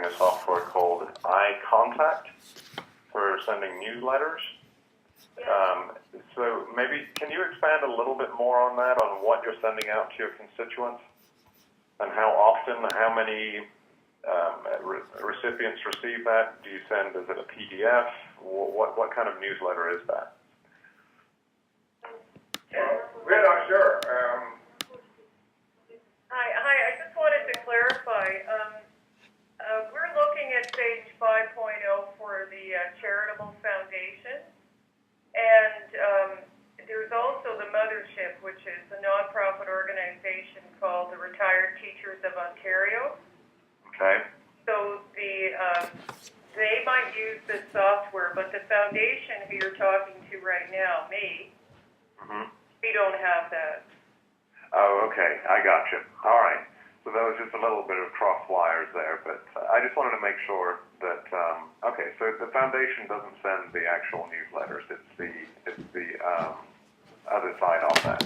using a software called iContact for sending newsletters. So maybe can you expand a little bit more on that, on what you're sending out to your constituents, and how often, how many recipients receive that? Do you send, is it a PDF? What kind of newsletter is that? We're not sure. Hi, I just wanted to clarify. We're looking at stage 5.0 for the charitable foundation. And there's also the mothership, which is a nonprofit organization called the Retired Teachers of Ontario. Okay. So they might use this software, but the foundation who you're talking to right now, me, we don't have that. Oh, okay. I got you. All right. So there was just a little bit of cross wires there, but I just wanted to make sure that, okay, so the foundation doesn't send the actual newsletters. It's the other side of that.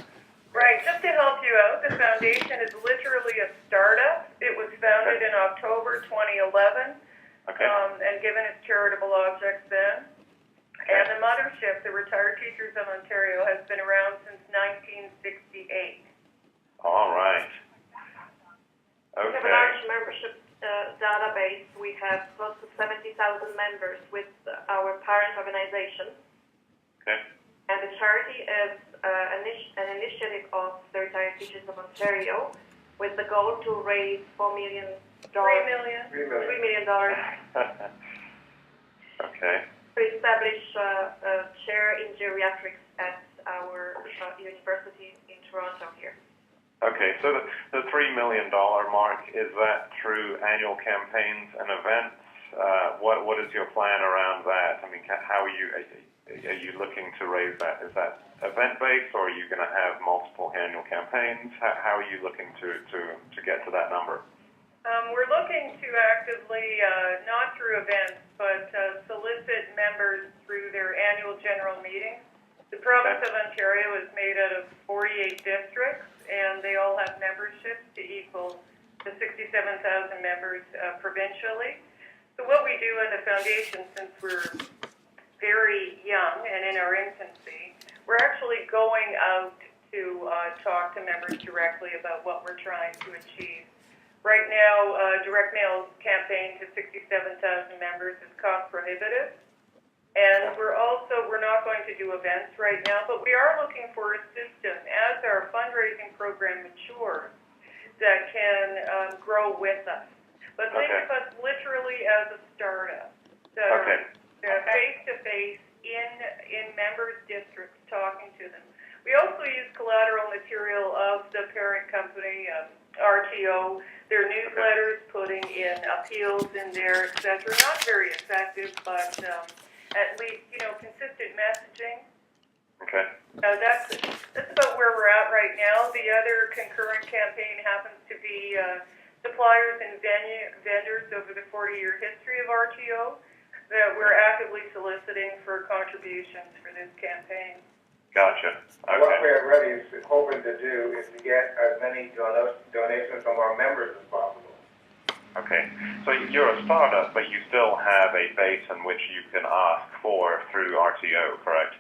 Right. Just to help you out, the foundation is literally a startup. It was founded in October 2011, and given its charitable objects then. And the mothership, the Retired Teachers of Ontario, has been around since 1968. All right. We have a large membership database. We have close to 70,000 members with our parent organization. Okay. And the charity is an initiative of the Retired Teachers of Ontario with the goal to raise $4 million. $3 million. $3 million. Okay. To establish a chair in geriatrics at our university in Toronto here. Okay, so the $3 million mark, is that through annual campaigns and events? What is your plan around that? I mean, how are you looking to raise that? Is that event-based, or are you going to have multiple annual campaigns? How are you looking to get to that number? We're looking to actively, not through events, but solicit members through their annual general meetings. The province of Ontario is made out of 48 districts, and they all have memberships to equal the 67,000 members provincially. So what we do in the foundation, since we're very young and in our infancy, we're actually going out to talk to members directly about what we're trying to achieve. Right now, direct mail campaign to 67,000 members is cost prohibitive. And we're not going to do events right now, but we are looking for a system as our fundraising program matures that can grow with us. But think of us literally as a startup. So face-to-face in members' districts talking to them. We also use collateral material of the parent company, RTO, their newsletters, putting in appeals in there, etc. Not very effective, but at least, consistent messaging. Okay. That's about where we're at right now. The other concurrent campaign happens to be suppliers and vendors over the 40-year history of RTO that we're actively soliciting for contributions for this campaign. Gotcha. Okay. What we're really hoping to do is to get as many donations from our members as possible. Okay. So you're a startup, but you still have a base in which you can ask for through RTO, correct?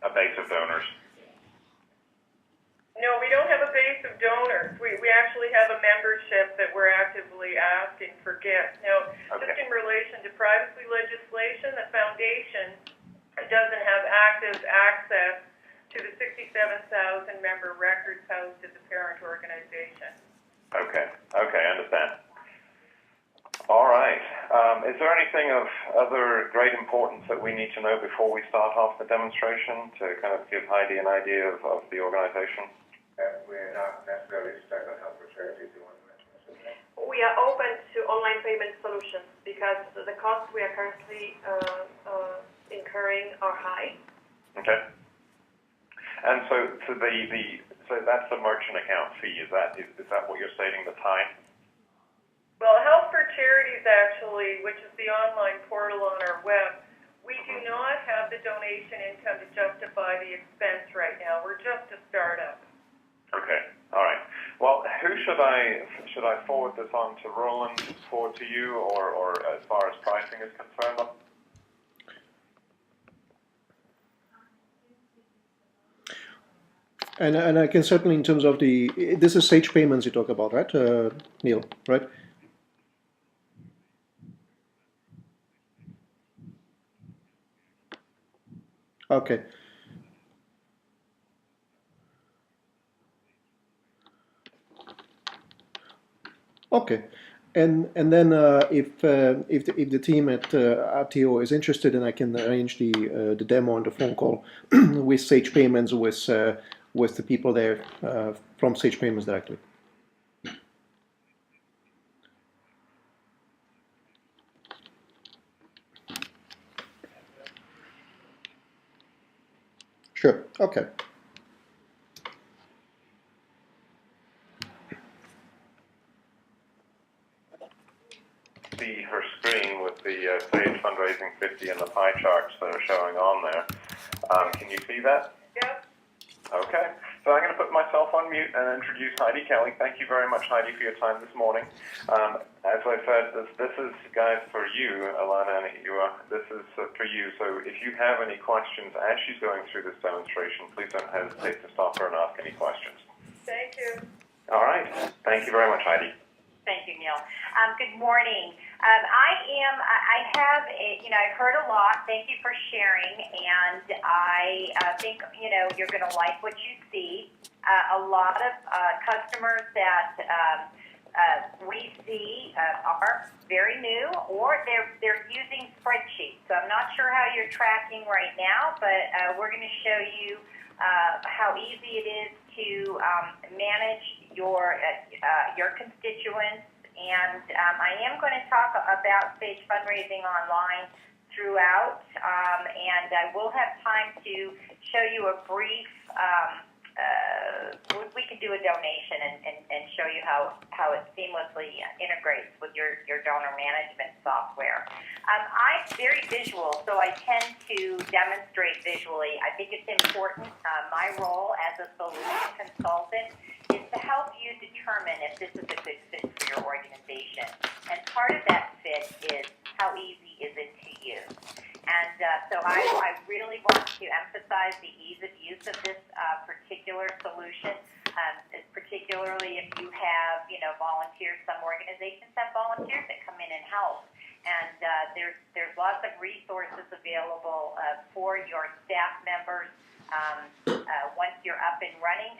A base of donors. No, we don't have a base of donors. We actually have a membership that we're actively asking for gifts. Now, just in relation to privacy legislation, the foundation doesn't have active access to the 67,000 member records housed at the parent organization. Okay, I understand. All right. Is there anything of other great importance that we need to know before we start off the demonstration to kind of give Heidi an idea of the organization? We're not necessarily stuck on help for charities. You want to mention this? We are open to online payment solutions because the costs we are currently incurring are high. Okay. And so that's the merchant account fee. Is that what you're stating, the time? Well, Help for Charities actually, which is the online portal on our web, we do not have the donation income to justify the expense right now. We're just a startup. Okay. All right. Well, who should I forward this on to Roland, forward to you, or as far as pricing is concerned? And I can certainly, in terms of this is Sage Payments you talk about, right, Neil, right? Okay. Okay. And then if the team at RTO is interested, then I can arrange the demo and the phone call with Sage Payments with the people there from Sage Payments directly. Sure. Okay. See her screen with the Sage Fundraising 50 and the pie charts that are showing on there. Can you see that? Yep. Okay. So I'm going to put myself on mute and introduce Heidi Kelly. Thank you very much, Heidi, for your time this morning. As I said, this is, guys, for you, Alana, and this is for you. So if you have any questions as she's going through this demonstration, please don't hesitate to stop her and ask any questions. Thank you. All right. Thank you very much, Heidi. Thank you, Neil. Good morning. I've heard a lot. Thank you for sharing. And I think, you're going to like what you see. A lot of customers that we see are very new, or they're using spreadsheets. So I'm not sure how you're tracking right now, but we're going to show you how easy it is to manage your constituents. And I am going to talk about Sage Fundraising Online throughout, and I will have time to show you a brief, we can do a donation and show you how it seamlessly integrates with your donor management software. I'm very visual, so I tend to demonstrate visually. I think it's important. My role as a solution consultant is to help you determine if this is a good fit for your organization. And part of that fit is how easy is it to use. And so I really want to emphasize the ease of use of this particular solution, particularly if you have, volunteers. Some organizations have volunteers that come in and help. And there's lots of resources available for your staff members. Once you're up and running,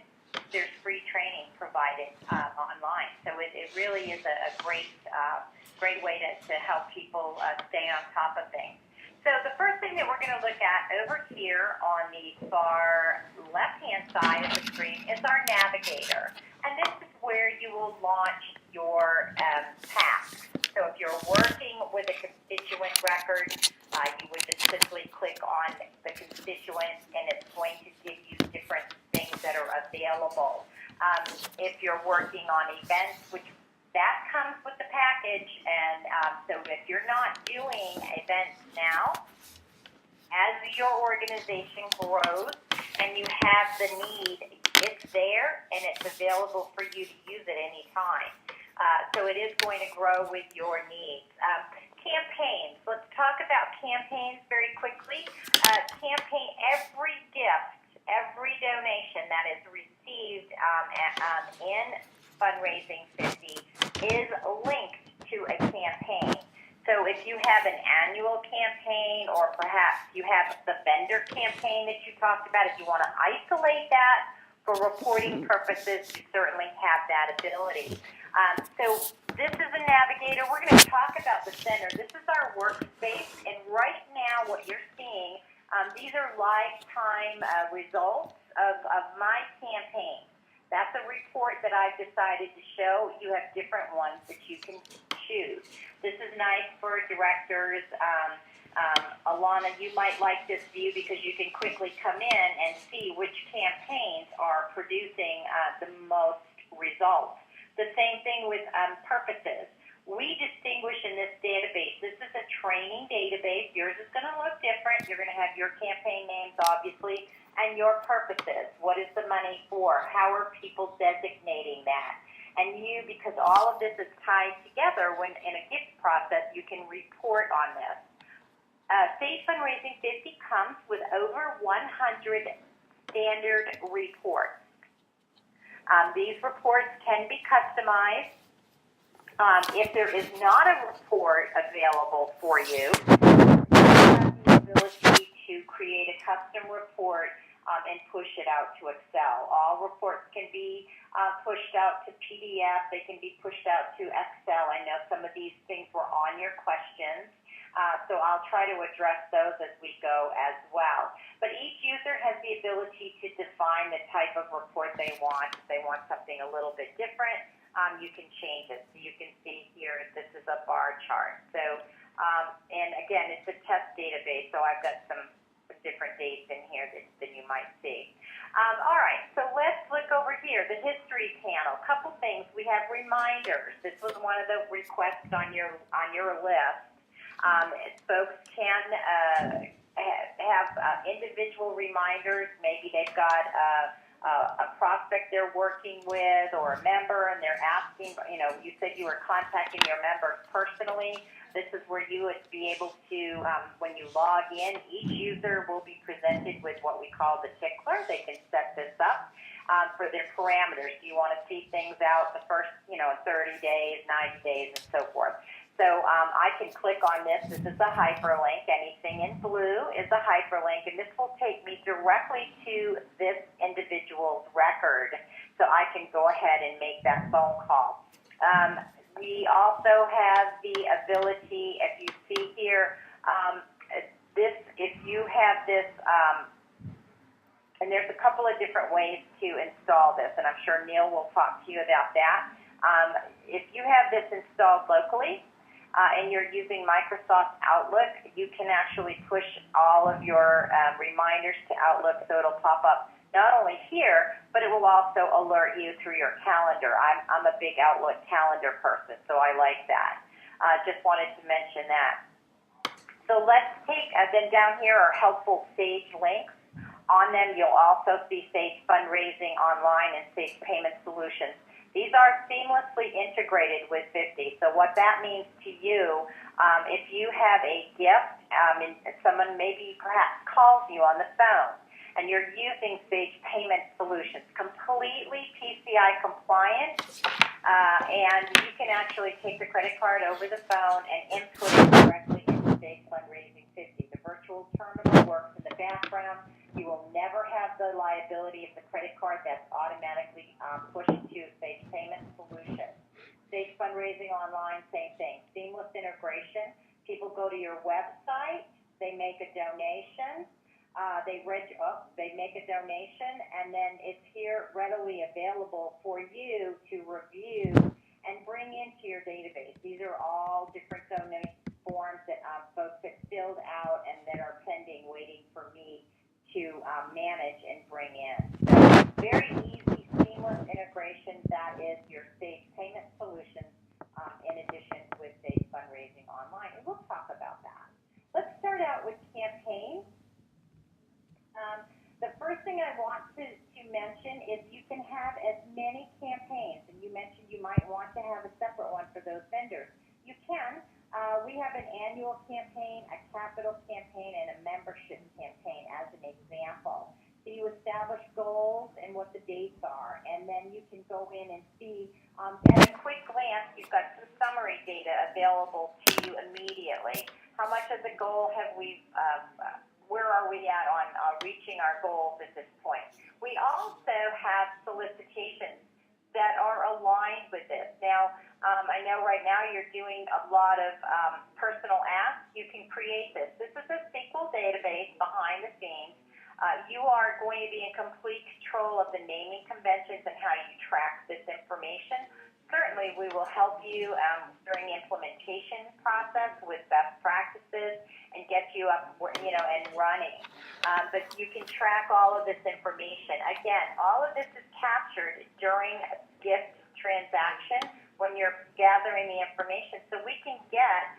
there's free training provided online. So it really is a great way to help people stay on top of things. So the first thing that we're going to look at over here on the far left-hand side of the screen is our navigator. And this is where you will launch your tasks. So if you're working with a constituent record, you would just simply click on the constituent, and it's going to give you different things that are available. If you're working on events, which that comes with the package, and so if you're not doing events now, as your organization grows and you have the need, it's there and it's available for you to use at any time. So it is going to grow with your needs. Campaigns. Let's talk about campaigns very quickly. Every gift, every donation that is received in Fundraising 50 is linked to a campaign. So if you have an annual campaign, or perhaps you have the vendor campaign that you talked about, if you want to isolate that for reporting purposes, you certainly have that ability. So this is a navigator. We're going to talk about the center. This is our workspace, and right now what you're seeing, these are lifetime results of my campaign. That's a report that I've decided to show. You have different ones that you can choose. This is nice for directors. Alana, you might like this view because you can quickly come in and see which campaigns are producing the most results. The same thing with purposes. We distinguish in this database. This is a training database. Yours is going to look different. You're going to have your campaign names, obviously, and your purposes. What is the money for? How are people designating that? since all of this is tied together, when in a gift process, you can report on this. Sage Fundraising 50 comes with over 100 standard reports. These reports can be customized. If there is not a report available for you, you have the ability to create a custom report and push it out to Excel. All reports can be pushed out to PDF. They can be pushed out to Excel. I know some of these things were on your questions, so I'll try to address those as we go as well. But each user has the ability to define the type of report they want. If they want something a little bit different, you can change it. So you can see here, this is a bar chart. So, and again, it's a test database, so I've got some different dates in here than you might see. All right, so let's look over here, the history panel. Couple things. We have reminders. This was one of the requests on your list. Folks can have individual reminders. Maybe they've got a prospect they're working with or a member, and they're asking, you said you were contacting your members personally. This is where you would be able to, when you log in, each user will be presented with what we call the tickler. They can set this up for their parameters. Do you want to see things out the first, 30 days, 90 days, and so forth? So I can click on this. This is a hyperlink. Anything in blue is a hyperlink, and this will take me directly to this individual's record, so I can go ahead and make that phone call. We also have the ability, if you see here, if you have this, and there's a couple of different ways to install this, and I'm sure Neil will talk to you about that. If you have this installed locally, and you're using Microsoft Outlook, you can actually push all of your reminders to Outlook, so it'll pop up not only here, but it will also alert you through your calendar. I'm a big Outlook calendar person, so I like that. Just wanted to mention that. So let's take, then down here are helpful Sage links. On them, you'll also see Sage Fundraising Online and Sage Payment Solutions. These are seamlessly integrated with 50. So what that means to you, if you have a gift, and someone maybe perhaps calls you on the phone, and you're using Sage Payment Solutions, completely PCI compliant, and you can actually take the credit card over the phone and input it directly into Sage Fundraising 50. The virtual terminal works in the background. You will never have the liability of the credit card that's automatically pushed to Sage Payment Solutions. Sage Fundraising Online, same thing. Seamless integration. People go to your website, they make a donation, they make a donation, and then it's here readily available for you to review and bring into your database. These are all different donation forms that folks have filled out and that are pending, waiting for me to manage and bring in. So very easy, seamless integration. That is your Sage Payment Solutions in addition with Sage Fundraising Online. And we'll talk about that. Let's start out with campaigns. The first thing I want to mention is you can have as many campaigns, and you mentioned you might want to have a separate one for those vendors. You can. We have an annual campaign, a capital campaign, and a membership campaign as an example. So you establish goals and what the dates are, and then you can go in and see, at a quick glance, you've got some summary data available to you immediately. How much of the goal have we, where are we at on reaching our goals at this point? We also have solicitations that are aligned with this. Now, I know right now you're doing a lot of personal asks. You can create this. This is a SQL database behind the scenes. You are going to be in complete control of the naming conventions and how you track this information. Certainly, we will help you during the implementation process with best practices and get you up, and running. But you can track all of this information. Again, all of this is captured during a gift transaction when you're gathering the information, so we can get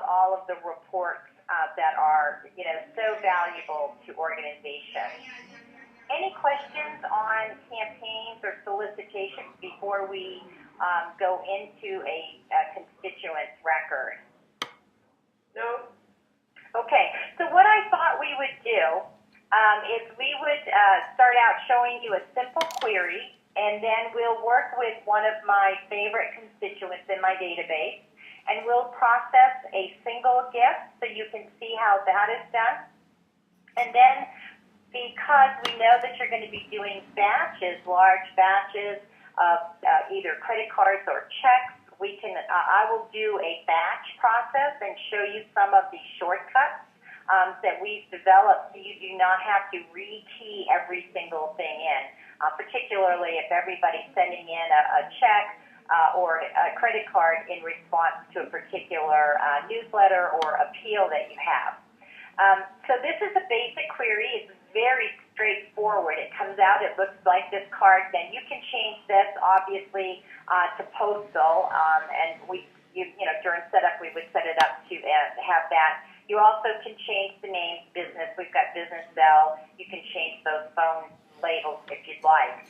all of the reports that are, so valuable to organizations. Any questions on campaigns or solicitations before we go into a constituent's record? No? Okay, so what I thought we would do is we would start out showing you a simple query, and then we'll work with one of my favorite constituents in my database, and we'll process a single gift so you can see how that is done. And then, because we know that you're going to be doing batches, large batches of either credit cards or checks, I will do a batch process and show you some of the shortcuts that we've developed so you do not have to rekey every single thing in, particularly if everybody's sending in a check or a credit card in response to a particular newsletter or appeal that you have. So this is a basic query. It's very straightforward. It comes out, it looks like this card. Then you can change this, obviously, to postal, and during setup we would set it up to have that. You also can change the name business. We've got business cell. You can change those phone labels if you'd like.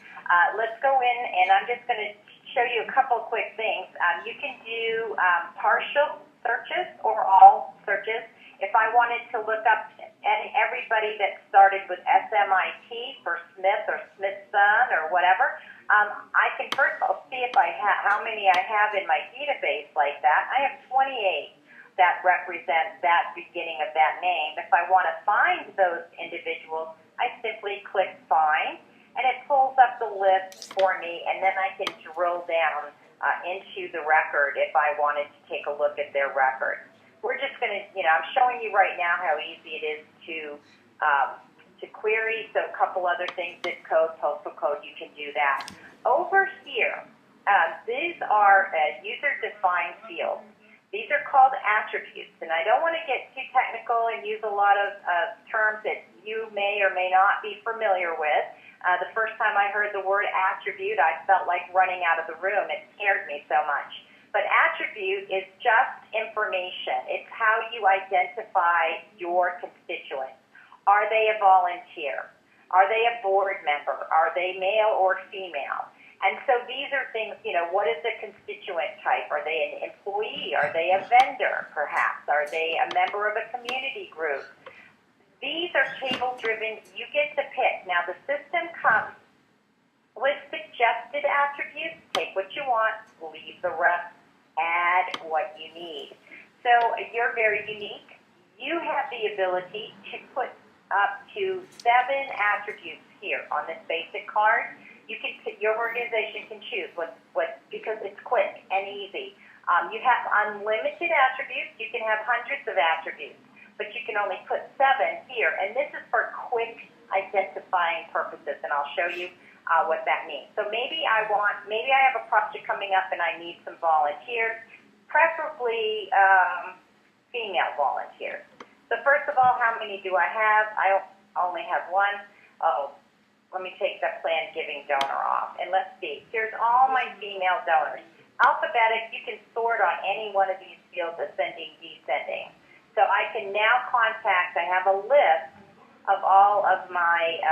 Let's go in, and I'm just going to show you a couple quick things. You can do partial searches or all searches. If I wanted to look up everybody that started with SMIT for Smith or Smithson or whatever, I can first of all see if I have how many I have in my database like that. I have 28 that represent that beginning of that name. If I want to find those individuals, I simply click Find, and it pulls up the list for me, and then I can drill down into the record if I wanted to take a look at their record. We're just going to, I'm showing you right now how easy it is to query. So a couple other things, zip code, postal code, you can do that. Over here, these are user-defined fields. These are called attributes, and I don't want to get too technical and use a lot of terms that you may or may not be familiar with. The first time I heard the word attribute, I felt like running out of the room. It scared me so much. But attribute is just information. It's how you identify your constituents. Are they a volunteer? Are they a board member? Are they male or female? And so these are things, what is the constituent type? Are they an employee? Are they a vendor, perhaps? Are they a member of a community group? These are table-driven. You get to pick. Now, the system comes with suggested attributes. Take what you want, leave the rest. Add what you need. So you're very unique. You have the ability to put up to 7 attributes here on this basic card. Your organization can choose what because it's quick and easy. You have unlimited attributes. You can have hundreds of attributes, but you can only put 7 here. And this is for quick identifying purposes, and I'll show you what that means. So maybe I have a project coming up and I need some volunteers, preferably female volunteers. So first of all, how many do I have? I only have 1. Oh, let me take the planned giving donor off. And let's see. Here's all my female donors. Alphabetic, you can sort on any one of these fields, ascending, descending. So I can now I have a list of all of my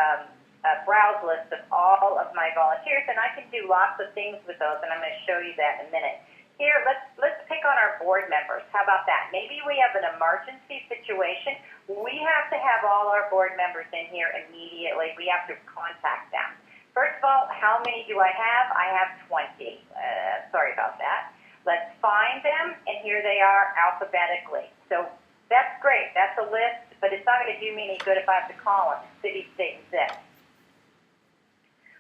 browse list of all of my volunteers, and I can do lots of things with those, and I'm going to show you that in a minute. Here, let's pick on our board members. How about that? Maybe we have an emergency situation. We have to have all our board members in here immediately. We have to contact them. First of all, how many do I have? I have 20. Sorry about that. Let's find them, and here they are alphabetically. So that's great. That's a list, but it's not going to do me any good if I have to call them city, state, and zip.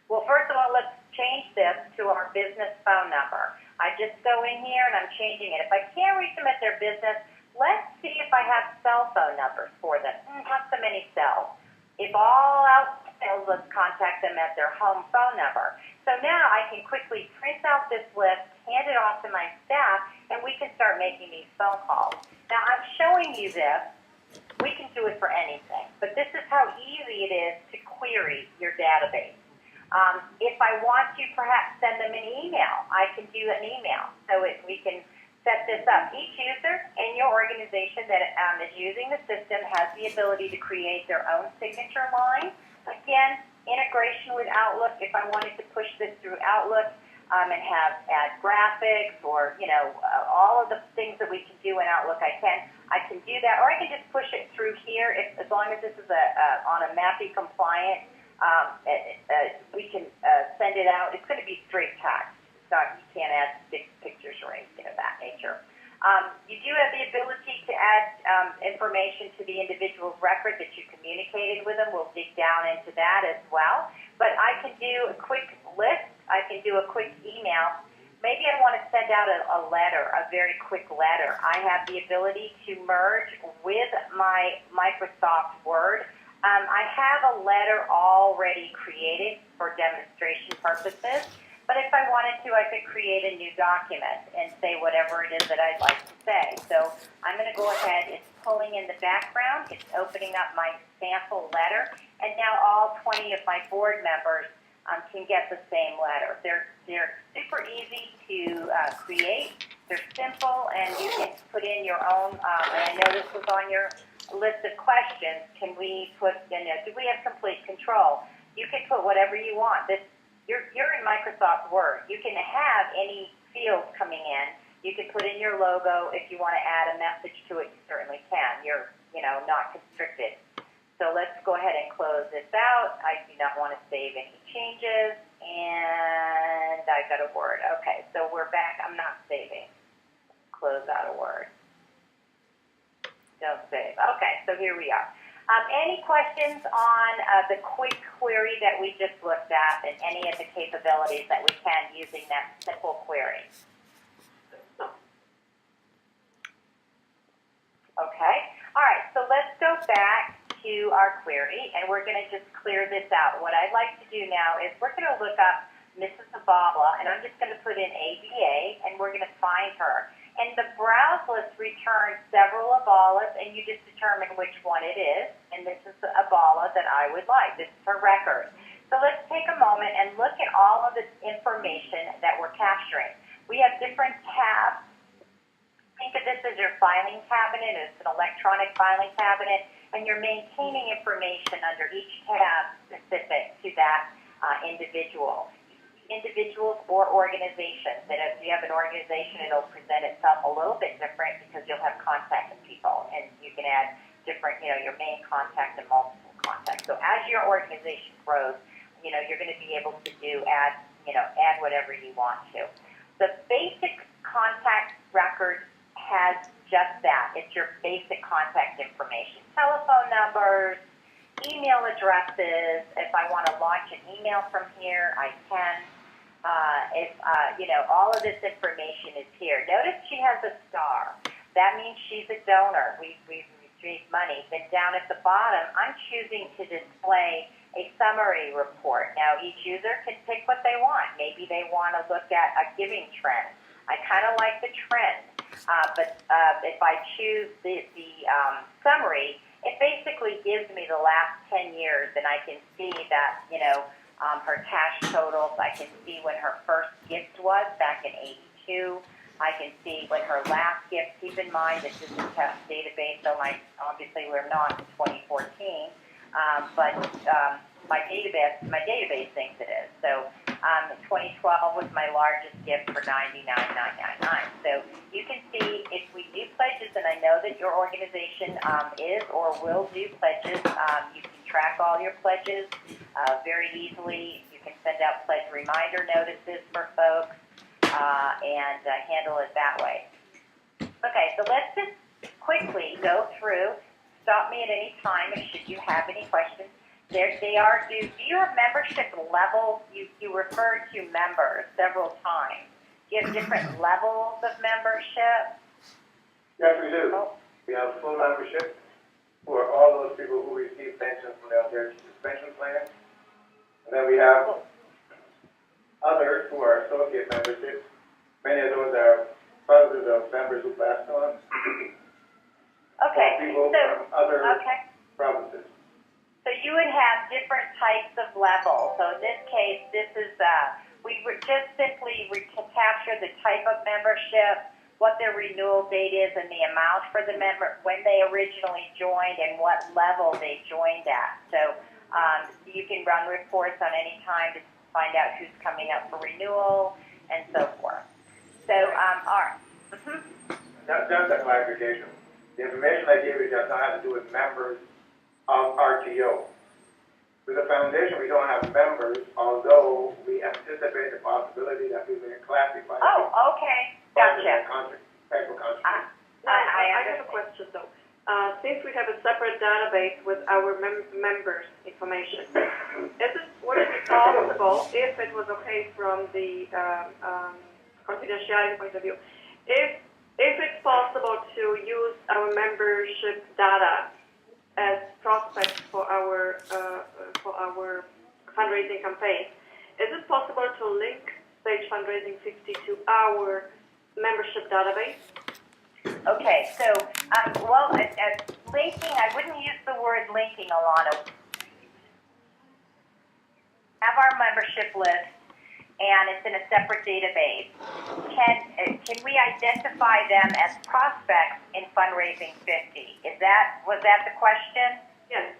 Well, first of all, let's change this to our business phone number. I just go in here and I'm changing it. If I can't reach them at their business, let's see if I have cell phone numbers for them. Not so many cells. If all else fails, let's contact them at their home phone number. So now I can quickly print out this list, hand it off to my staff, and we can start making these phone calls. Now, I'm showing you this. We can do it for anything, but this is how easy it is to query your database. If I want to perhaps send them an email, I can do an email. So we can set this up. Each user in your organization that is using the system has the ability to create their own signature line. Again, integration with Outlook. If I wanted to push this through Outlook, and add graphics or, all of the things that we can do in Outlook, I can do that, or I can just push it through here. As long as this is on a MAPI compliant, we can send it out. It's going to be straight text. So you can't add big pictures or anything of that nature. You do have the ability to add information to the individual's record that you communicated with them. We'll dig down into that as well. But I can do a quick list. I can do a quick email. Maybe I want to send out a letter, a very quick letter. I have the ability to merge with my Microsoft Word. I have a letter already created for demonstration purposes. But if I wanted to, I could create a new document and say whatever it is that I'd like to say. So I'm going to go ahead. It's pulling in the background. It's opening up my sample letter. And now all 20 of my board members can get the same letter. They're super easy to create. They're simple, and you can put in your own. And I know this was on your list of questions. Can we put in? Do we have complete control? You can put whatever you want. You're in Microsoft Word. You can have any fields coming in. You can put in your logo. If you want to add a message to it, you certainly can. You're, not constricted. So let's go ahead and close this out. I do not want to save any changes. And I've got a Word. Okay, so we're back. I'm not saving. Close out of Word. Don't save. Okay, so here we are. Any questions on the quick query that we just looked at and any of the capabilities that we can using that simple query? Okay. All right. So let's go back to our query, and we're going to just clear this out. What I'd like to do now is we're going to look up Mrs. Abala, and I'm just going to put in ABA, and we're going to find her. And the browse list returns several Abalas, and you just determine which one it is. And this is the Abala that I would like. This is her record. So let's take a moment and look at all of the information that we're capturing. We have different tabs. Think of this as your filing cabinet. It's an electronic filing cabinet, and you're maintaining information under each tab specific to that individual. Individuals or organizations. And if you have an organization, it'll present itself a little bit different because you'll have contact with people, and you can add different, your main contact and multiple contacts. So as your organization grows, you're going to be able to add whatever you want to. The basic contact record has just that. It's your basic contact information. Telephone numbers, email addresses. If I want to launch an email from here, I can. All of this information is here. Notice she has a star. That means she's a donor. We've received money. Then down at the bottom, I'm choosing to display a summary report. Now, each user can pick what they want. Maybe they want to look at a giving trend. I kind of like the trend. But if I choose the summary, it basically gives me the last 10 years, and I can see that, her cash totals. I can see when her first gift was back in '82. I can see when her last gift. Keep in mind this is a test database, so obviously we're not in 2014, but my database thinks it is. So 2012 was my largest gift for $99.999. So you can see if we do pledges, and I know that your organization is or will do pledges. You can track all your pledges very easily. You can send out pledge reminder notices for folks and handle it that way. Okay, so let's just quickly go through. Stop me at any time should you have any questions. They are due. Do your membership levels? You referred to members several times. Do you have different levels of membership? Yes, we do. We have full membership for all those people who receive pensions from the Ontario pension plan. And then we have others who are associate memberships. Many of those are spouses of members who passed on. Okay. People from other provinces. So you would have different types of levels. So in this case, this is we just simply capture the type of membership, what their renewal date is, and the amount for the member when they originally joined and what level they joined at. So you can run reports on any time to find out who's coming up for renewal. and so forth. So, Just a clarification. The information I gave you just now had to do with members of RTO. With the foundation, we don't have members, although we anticipate the possibility that we may classify. Oh, okay, gotcha. I have a question though. Since we have a separate database with our members' information, would it be possible, if it was okay from the confidentiality point of view, if it's possible to use our membership data as prospects for our fundraising campaign, is it possible to link Sage Fundraising 50 to our membership database? Okay, so, linking, I wouldn't use the word linking, Alana. Have our membership list, and it's in a separate database. Can we identify them as prospects in Fundraising 50? Was that the question? Yes.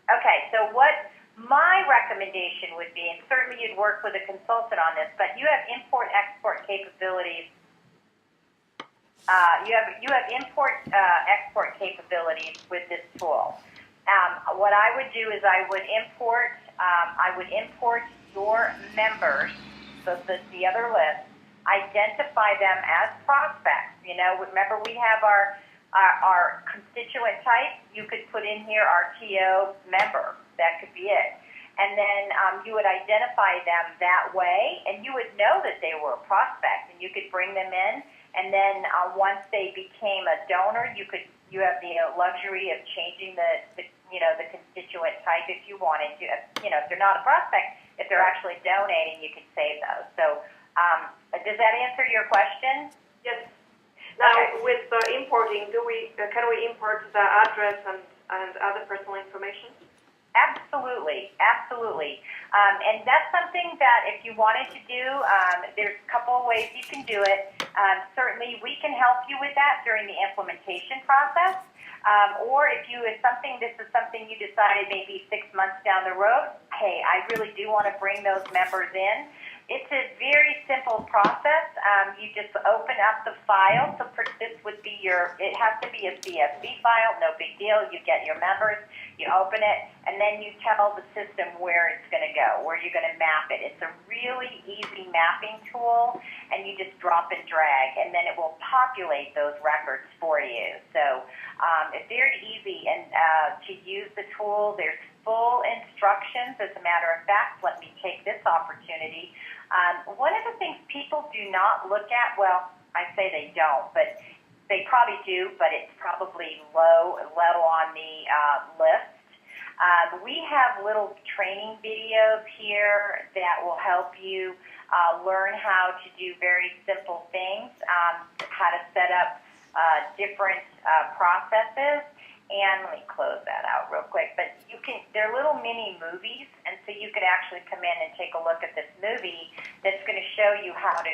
Okay, so what my recommendation would be, and certainly you'd work with a consultant on this, but you have import-export capabilities. You have import-export capabilities with this tool. What I would do is I would import your members, so the other list, identify them as prospects. You know, remember we have our constituent type. You could put in here RTO member. That could be it. And then you would identify them that way, and you would know that they were a prospect, and you could bring them in. And then once they became a donor, you have the luxury of changing the constituent type if you wanted to. If they're not a prospect, if they're actually donating, you can save those. So does that answer your question? Yes. Now, okay. With importing, can we import the address and other personal information? Absolutely. And that's something that if you wanted to do, there's a couple of ways you can do it. Certainly, we can help you with that during the implementation process. Or if this is something you decided maybe 6 months down the road, hey, I really do want to bring those members in. It's a very simple process. You just open up the file. So this would be it has to be a CSV file, no big deal. You get your members, you open it, and then you tell the system where it's going to go, where you're going to map it. It's a really easy mapping tool, and you just drop and drag, and then it will populate those records for you. So it's very easy to use the tool. There's full instructions. As a matter of fact, let me take this opportunity. One of the things people do not look at, well, I say they don't, but they probably do, but it's probably low on the list. We have little training videos here that will help you learn how to do very simple things, how to set up different processes. And let me close that out real quick. But they're little mini movies, and so you could actually come in and take a look at this movie that's going to show you how to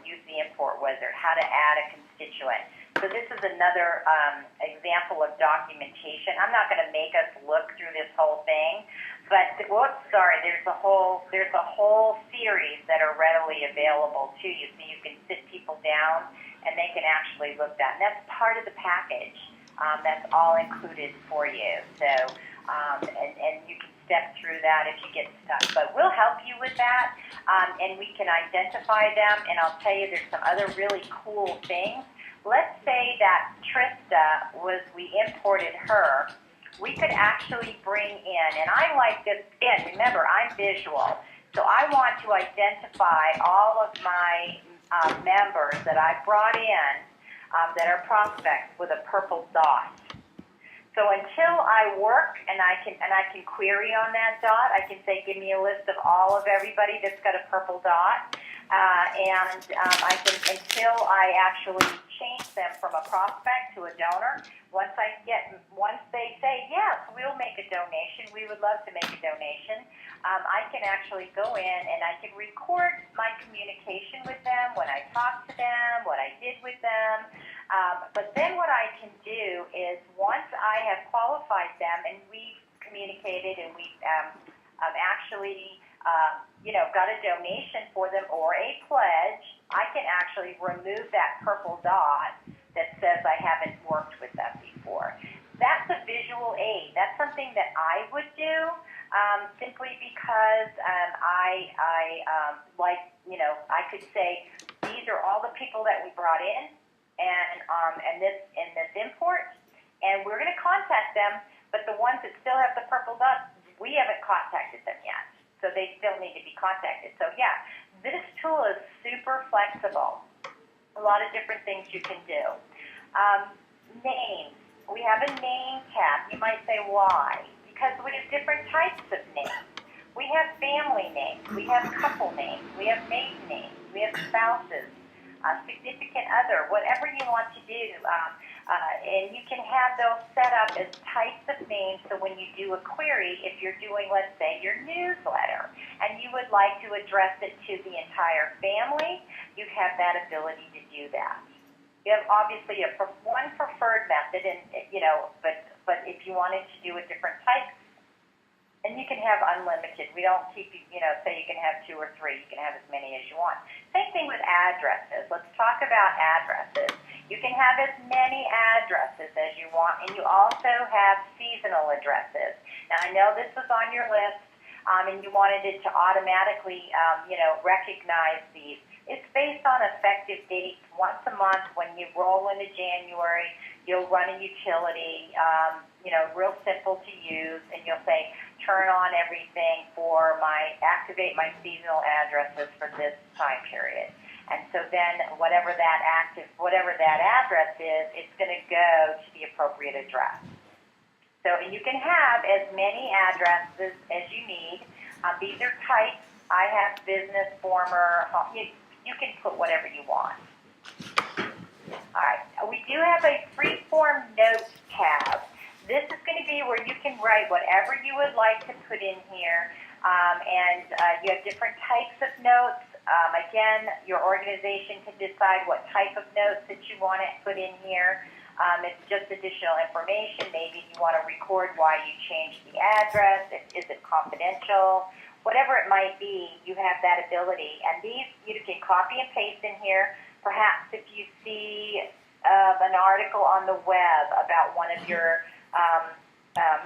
use the import wizard, how to add a constituent. So this is another example of documentation. I'm not going to make us look through this whole thing, but there's a whole series that are readily available to you, so you can sit people down and they can actually look at. And that's part of the package. That's all included for you. So, and you can step through that if you get stuck. But we'll help you with that, and we can identify them. And I'll tell you, there's some other really cool things. Let's say that Trista we imported her. We could actually bring in, and I like this, again, remember, I'm visual. So I want to identify all of my members that I brought in that are prospects with a purple dot. So until I work and I can query on that dot, I can say, give me a list of all of everybody that's got a purple dot, and I can until I actually change them from a prospect to a donor. Once they say yes, we'll make a donation. We would love to make a donation. I can actually go in and I can record my communication with them, when I talk to them, what I did with them. But then what I can do is once I have qualified them and we've communicated and we've actually got a donation for them or a pledge, I can actually remove that purple dot that says I haven't worked with them before. That's a visual aid. That's something that I would do simply because I could say these are all the people that we brought in and this import, and we're going to contact them. But the ones that still have the purple dot, we haven't contacted them yet. So they still need to be contacted. So yeah, this tool is super flexible. A lot of different things you can do. Names. We have a name tab. You might say, why? Because we have different types of names. We have family names. We have couple names. We have maiden names. We have spouses, significant other, whatever you want to do. And you can have those set up as types of names, so when you do a query, if you're doing, let's say, your newsletter, and you would like to address it to the entire family, you have that ability to do that. You have obviously one preferred method, and but if you wanted to do a different type, and you can have unlimited. We don't keep say you can have 2 or 3. You can have as many as you want. Same thing with addresses. Let's talk about addresses. You can have as many addresses as you want, and you also have seasonal addresses. Now, I know this was on your list, and you wanted it to automatically, recognize these. It's based on effective dates. Once a month, when you roll into January, you'll run a utility, real simple to use, and you'll say, turn on everything for activate my seasonal addresses for this time period. And so then whatever that address is, it's going to go to the appropriate address. So you can have as many addresses as you need. These are types. I have business, former. You can put whatever you want. All right. We do have a free-form notes tab. This is going to be where you can write whatever you would like to put in here. You have different types of notes. Again, your organization can decide what type of notes that you want to put in here. It's just additional information. Maybe you want to record why you changed the address. Is it confidential? Whatever it might be, you have that ability. And these you can copy and paste in here. Perhaps if you see an article on the web about one of your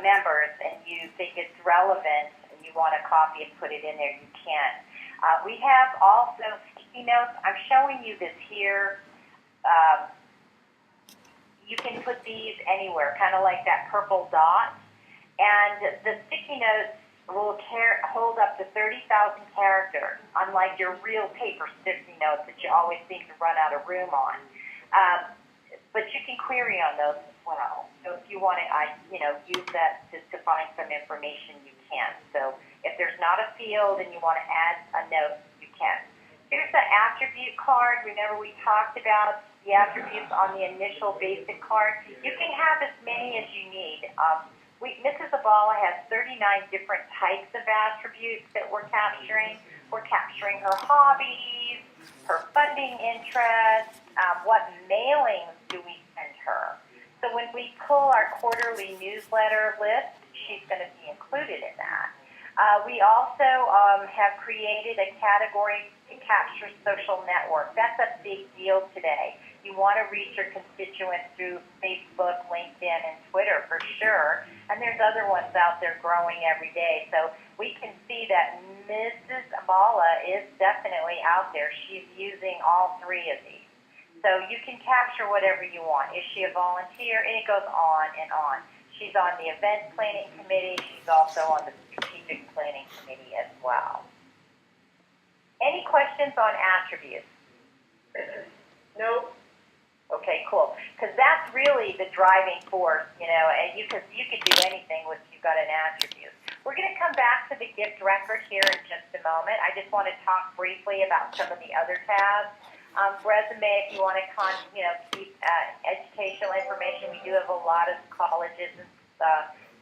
members and you think it's relevant and you want to copy and put it in there, you can. We have also sticky notes. I'm showing you this here. You can put these anywhere, kind of like that purple dot. And the sticky notes will hold up to 30,000 characters, unlike your real paper sticky notes that you always seem to run out of room on. But you can query on those as well. So if you want to, use that to find some information, you can. So if there's not a field and you want to add a note, you can. Here's the attribute card. Remember we talked about the attributes on the initial basic card. You can have as many as you need. Mrs. Abala has 39 different types of attributes that we're capturing. We're capturing her hobbies, her funding interests, what mailings do we send her. So when we pull our quarterly newsletter list, she's going to be included in that. We also have created a category to capture social network. That's a big deal today. You want to reach your constituents through Facebook, LinkedIn, and Twitter for sure. And there's other ones out there growing every day. So we can see that Mrs. Abala is definitely out there. She's using all 3 of these. So you can capture whatever you want. Is she a volunteer? And it goes on and on. She's on the event planning committee. She's also on the strategic planning committee as well. Any questions on attributes? Nope. Okay, cool. Because that's really the driving force, and you could do anything with you've got an attribute. We're going to come back to the gift record here in just a moment. I just want to talk briefly about some of the other tabs. Resume, if you want to keep educational information. We do have a lot of colleges and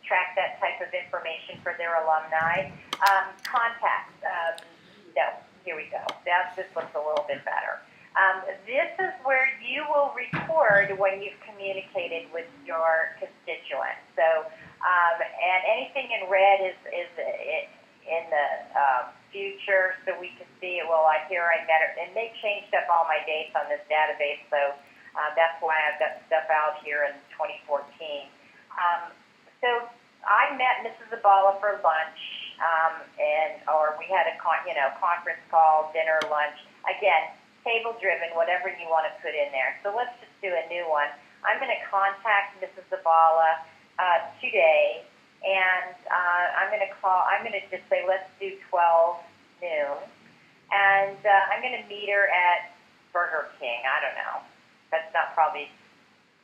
track that type of information for their alumni. Contacts. No, here we go. This looks a little bit better. This is where you will record when you've communicated with your constituents. So, and anything in red is in the future so we can see, well, I met her, and they changed up all my dates on this database, so that's why I've got stuff out here in 2014. So I met Mrs. Zabala for lunch, or we had a conference call, dinner, lunch. Again, table-driven, whatever you want to put in there. So let's just do a new one. I'm going to contact Mrs. Zabala today, and I'm going to just say, let's do 12 noon, and I'm going to meet her at Burger King. I don't know. That's not probably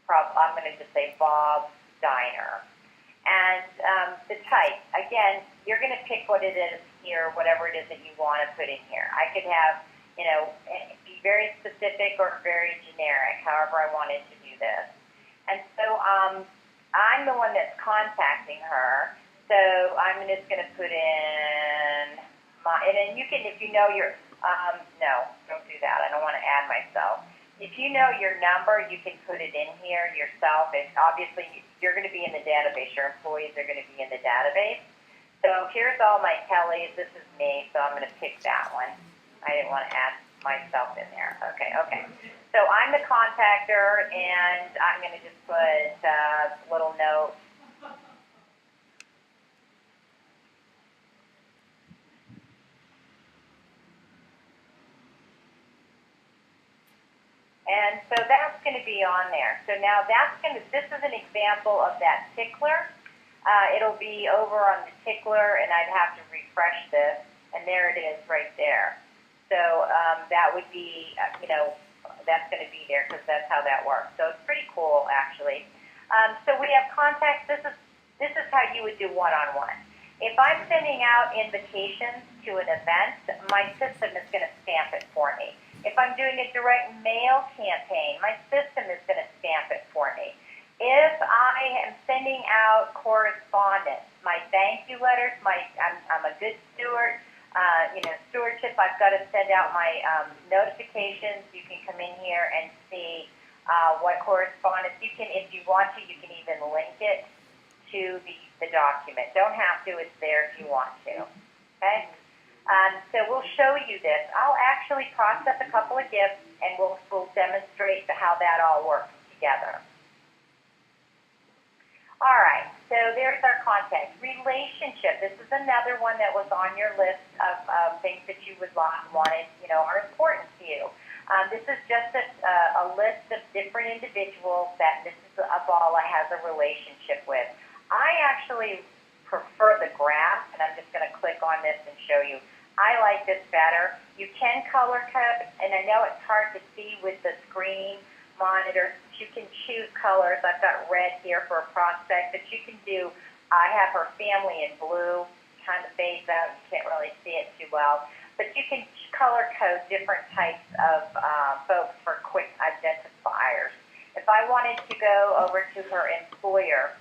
I'm going to just say Bob's Diner. And the type, again, you're going to pick what it is here, whatever it is that you want to put in here. I could have, be very specific or very generic, however I wanted to do this. And so I'm the one that's contacting her, so I'm just going to put in and then you can, if you know your, no, don't do that. I don't want to add myself. If you know your number, you can put it in here yourself. Obviously, you're going to be in the database. Your employees are going to be in the database. So here's all my Kellys. This is me, so I'm going to pick that one. I didn't want to add myself in there. Okay. So I'm the contactor, and I'm going to just put a little note. And so that's going to be on there. So now this is an example of that tickler. It'll be over on the tickler, and I'd have to refresh this, and there it is right there. So that would be, that's going to be there because that's how that works. So it's pretty cool, actually. So we have contacts. This is how you would do one-on-one. If I'm sending out invitations to an event, my system is going to stamp it for me. If I'm doing a direct mail campaign, my system is going to stamp it for me. If I am sending out correspondence, my thank you letters, I'm a good steward. Stewardship, I've got to send out my notifications. You can come in here and see what correspondence. You can, if you want to, you can even link it to the document. Don't have to. It's there if you want to. Okay? So we'll show you this. I'll actually process a couple of gifts, and we'll demonstrate how that all works together. All right, so there's our contact. Relationship. This is another one that was on your list of things that you would wanted, are important to you. This is just a list of different individuals that Mrs. Abala has a relationship with. I actually prefer the graph, and I'm just going to click on this and show you. I like this better. You can color code, and I know it's hard to see with the screen monitor. You can choose colors. I've got red here for a prospect, but you can do, I have her family in blue, kind of fades out. You can't really see it too well. But you can color code different types of folks for quick identifiers. If I wanted to go over to her employer,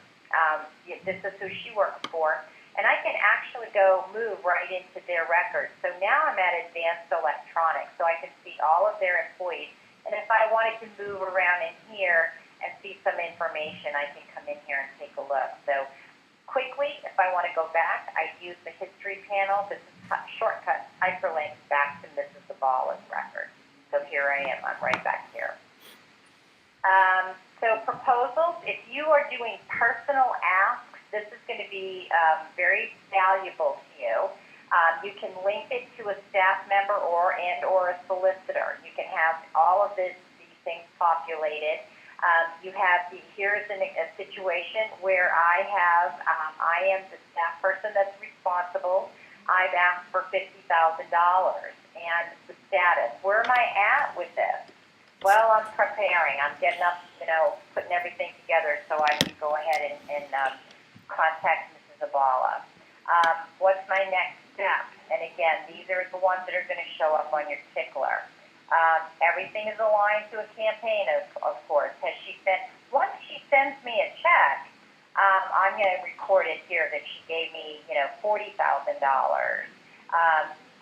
this is who she works for, and I can actually move right into their records. So now I'm at advanced electronics, so I can see all of their employees. And if I wanted to move around in here and see some information, I can come in here and take a look. So quickly, if I want to go back, I use the history panel. This is shortcut hyperlink back to Mrs. Zabala's record. So here I am. I'm right back here. So proposals, if you are doing personal asks, this is going to be very valuable to you. You can link it to a staff member or a solicitor. You can have all of these things populated. Here's a situation where I am the staff person that's responsible. I've asked for $50,000, and the status. Where am I at with this? Well, I'm preparing. I'm getting up, putting everything together so I can go ahead and contact Mrs. Zabala. What's my next step? And again, these are the ones that are going to show up on your tickler. Everything is aligned to a campaign, of course. Once she sends me a check, I'm going to record it here that she gave me, $40,000.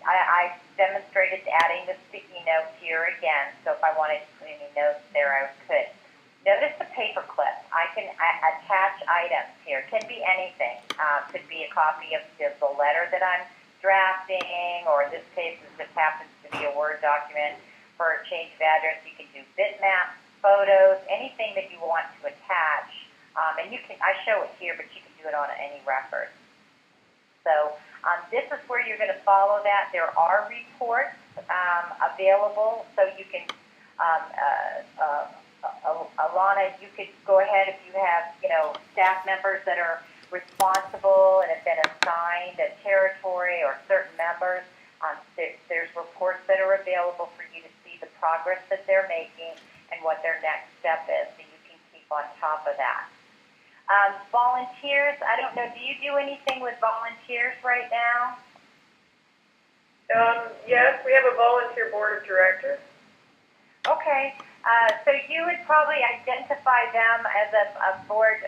I demonstrated adding the sticky notes here again, so if I wanted to put any notes there, I could. Notice the paper clip. I can attach items here. It can be anything. Could be a copy of the letter that I'm drafting, or in this case, it just happens to be a Word document for a change of address. You can do bitmaps, photos, anything that you want to attach. And you can, I show it here, but you can do it on any record. So this is where you're going to follow that. There are reports available, so you can, Alana, you could go ahead if you have, staff members that are responsible and have been assigned a territory or certain members. There's reports that are available for you to see the progress that they're making and what their next step is, so you can keep on top of that. Volunteers, I don't know, do you do anything with volunteers right now? Yes, we have a volunteer board of directors. Okay, so you would probably identify them as a board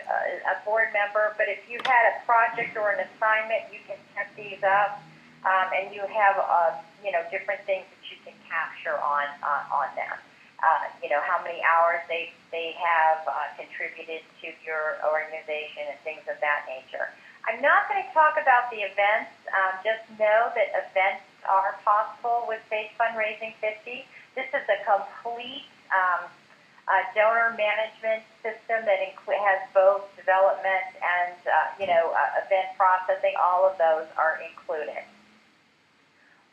member, but if you had a project or an assignment, you can set these up, and you have, different things that you can capture on them. How many hours they have contributed to your organization and things of that nature. I'm not going to talk about the events. Just know that events are possible with Sage Fundraising 50. This is a complete donor management system that has both development and event processing. All of those are included.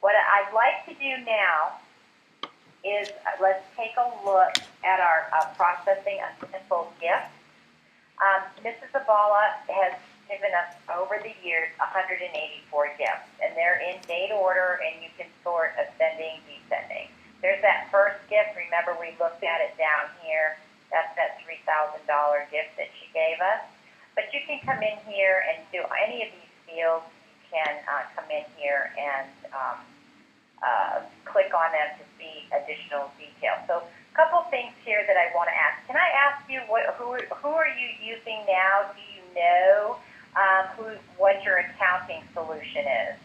What I'd like to do now is let's take a look at our processing a simple gift. Mrs. Zabala has given us over the years 184 gifts, and they're in date order, and you can sort ascending, descending. There's that first gift. Remember, we looked at it down here. That's that $3,000 gift that she gave us. But you can come in here and do any of these fields. You can come in here and click on them to see additional details. So a couple things here that I want to ask. Can I ask you who are you using now? Do you know what your accounting solution is?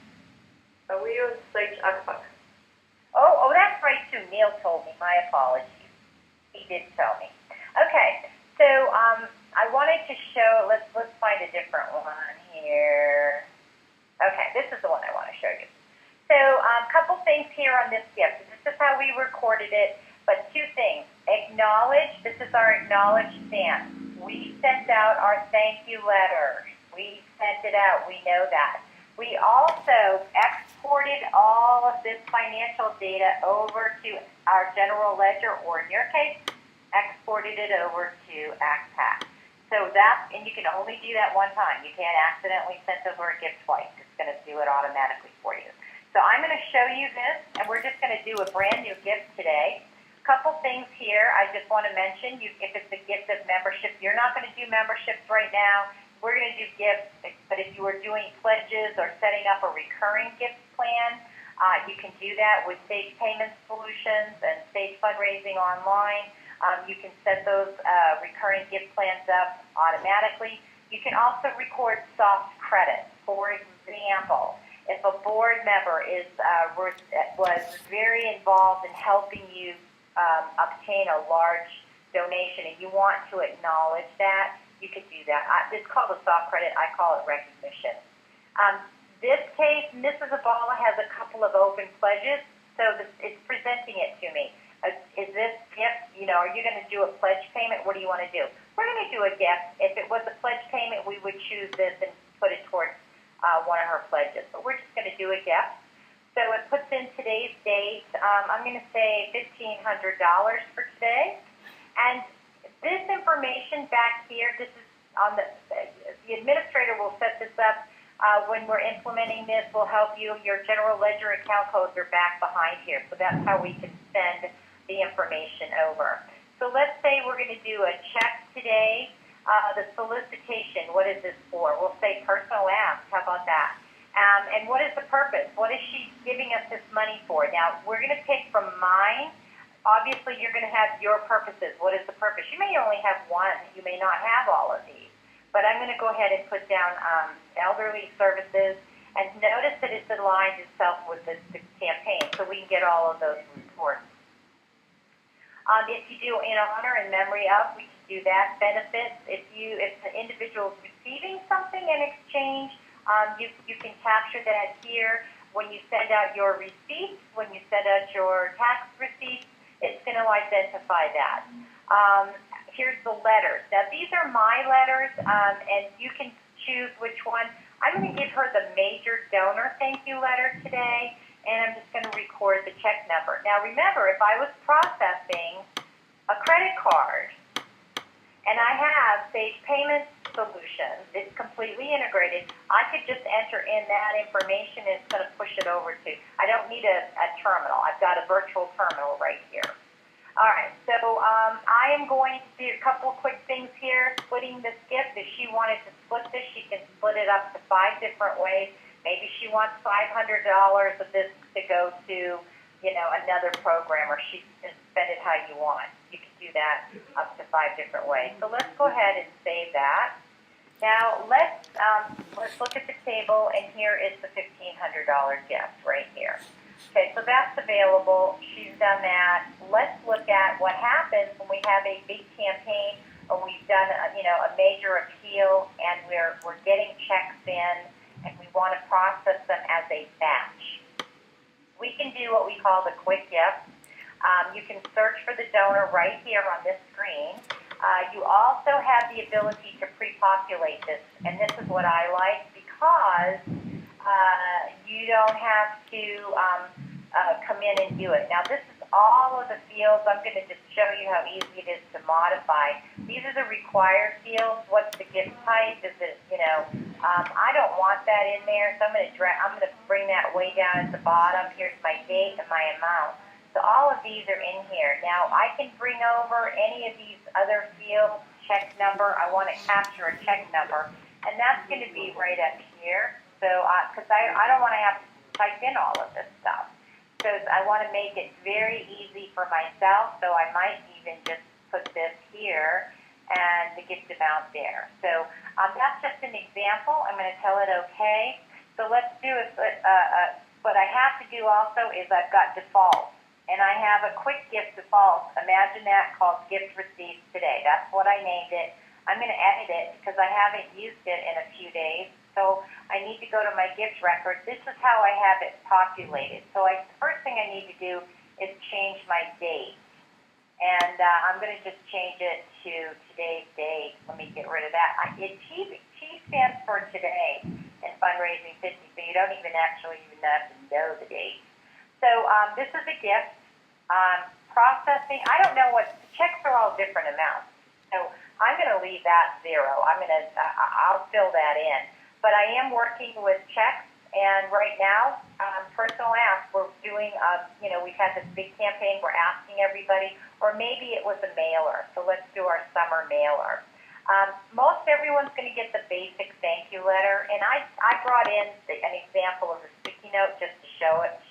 We use Sage Aquac. Oh, that's right too. Neil told me. My apologies. He did tell me. Okay, so I wanted to show. Let's find a different one here. Okay, this is the one I want to show you. So a couple things here on this gift. This is how we recorded it, but two things. Acknowledge, this is our acknowledge stamp. We sent out our thank you letters. We sent it out. We know that. We also exported all of this financial data over to our general ledger, or in your case, exported it over to ACPAC. So and you can only do that one time. You can't accidentally send over a gift twice. It's going to do it automatically for you. So I'm going to show you this, and we're just going to do a brand new gift today. Couple things here I just want to mention. If it's a gift of membership, you're not going to do memberships right now. We're going to do gifts, but if you are doing pledges or setting up a recurring gift plan, you can do that with Sage Payment Solutions and Sage Fundraising Online. You can set those recurring gift plans up automatically. You can also record soft credits. For example, if a board member was very involved in helping you obtain a large donation and you want to acknowledge that, you can do that. It's called a soft credit. I call it recognition. This case, Mrs. Zabala has a couple of open pledges, so it's presenting it to me. Is this gift, are you going to do a pledge payment? What do you want to do? We're going to do a gift. If it was a pledge payment, we would choose this and put it towards one of her pledges. But we're just going to do a gift. So it puts in today's date. I'm going to say $1,500 for today. And this information back here, this is on the administrator will set this up when we're implementing this. Will help you. Your general ledger account codes are back behind here. So that's how we can send the information over. So let's say we're going to do a check today. The solicitation, what is this for? We'll say personal ask. How about that? And what is the purpose? What is she giving us this money for? Now, we're going to pick from mine. Obviously, you're going to have your purposes. What is the purpose? You may only have one. You may not have all of these. But I'm going to go ahead and put down elderly services. And notice that it's aligned itself with the campaign, so we can get all of those reports. If you do in honor and memory of, we can do that. Benefits, if the individual is receiving something in exchange, you can capture that here. when you send out your receipts, when you send out your tax receipts, it's going to identify that. Here's the letters. Now, these are my letters, and you can choose which one. I'm going to give her the major donor thank you letter today, and I'm just going to record the check number. Now, remember, if I was processing a credit card, and I have Sage Payment Solutions, it's completely integrated, I could just enter in that information and it's going to push it over to, I don't need a terminal. I've got a virtual terminal right here. All right, so I am going to do a couple of quick things here. Splitting this gift, if she wanted to split this, she can split it up to 5 different ways. Maybe she wants $500 of this to go to, you know, another program, or she can spend it how you want. You can do that up to 5 different ways. So let's go ahead and save that. Now let's look at the table, and here is the $1,500 gift right here. Okay, so that's available. She's done that. Let's look at what happens when we have a big campaign, or we've done a major appeal, and we're getting checks in, and we want to process them as a batch. We can do what we call the quick gift. You can search for the donor right here on this screen. You also have the ability to pre-populate this, and this is what I like because you don't have to come in and do it. Now, this is all of the fields. I'm going to just show you how easy it is to modify. These are the required fields. What's the gift type? Is it, I don't want that in there, so I'm going to bring that way down at the bottom. Here's my date and my amount. So all of these are in here. Now, I can bring over any of these other fields, check number. I want to capture a check number, and that's going to be right up here. So, because I don't want to have to type in all of this stuff. So I want to make it very easy for myself, so I might even just put this here and the gift amount there. So that's just an example. I'm going to tell it okay. So let's do it. What I have to do also is I've got default. And I have a quick gift default. Imagine that, called gift received today. That's what I named it. I'm going to edit it because I haven't used it in a few days. So I need to go to my gift record. This is how I have it populated. So the first thing I need to do is change my date. And I'm going to just change it to today's date. Let me get rid of that. T stands for today in Fundraising 50, so you don't even actually even have to know the date. So this is a gift. Processing, I don't know what, the checks are all different amounts. So I'm going to leave that 0. I'll fill that in. But I am working with checks, and right now, personal ask, we're doing, we've had this big campaign, we're asking everybody, or maybe it was a mailer. So let's do our summer mailer. Most everyone's going to get the basic thank you letter, and I brought in an example of a sticky note just to show it,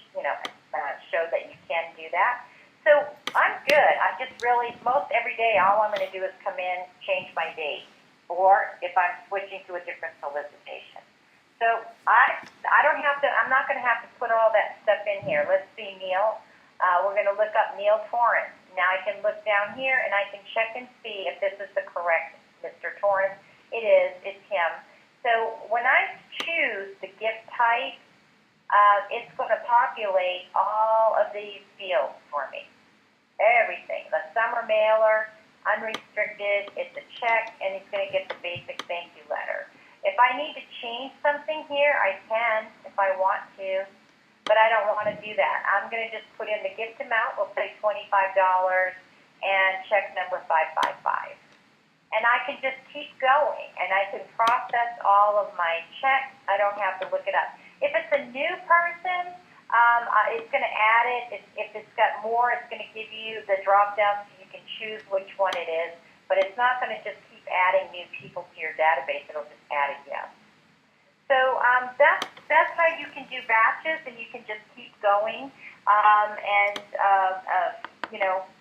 show that you can do that. So I'm good. I just really, most every day, all I'm going to do is come in, change my date, or if I'm switching to a different solicitation. So I don't have to, I'm not going to have to put all that stuff in here. Let's see Neil. We're going to look up Neil Torrance. Now I can look down here and I can check and see if this is the correct Mr. Torrance. It is. It's him. So when I choose the gift type, it's going to populate all of these fields for me. Everything. The summer mailer, unrestricted, it's a check, and it's going to get the basic thank you letter. If I need to change something here, I can if I want to, but I don't want to do that. I'm going to just put in the gift amount. We'll say $25 and check number 555. And I can just keep going, and I can process all of my checks. I don't have to look it up. If it's a new person, it's going to add it. If it's got more, it's going to give you the drop down so you can choose which one it is. But it's not going to just keep adding new people to your database. It'll just add it, yes. So that's how you can do batches, and you can just keep going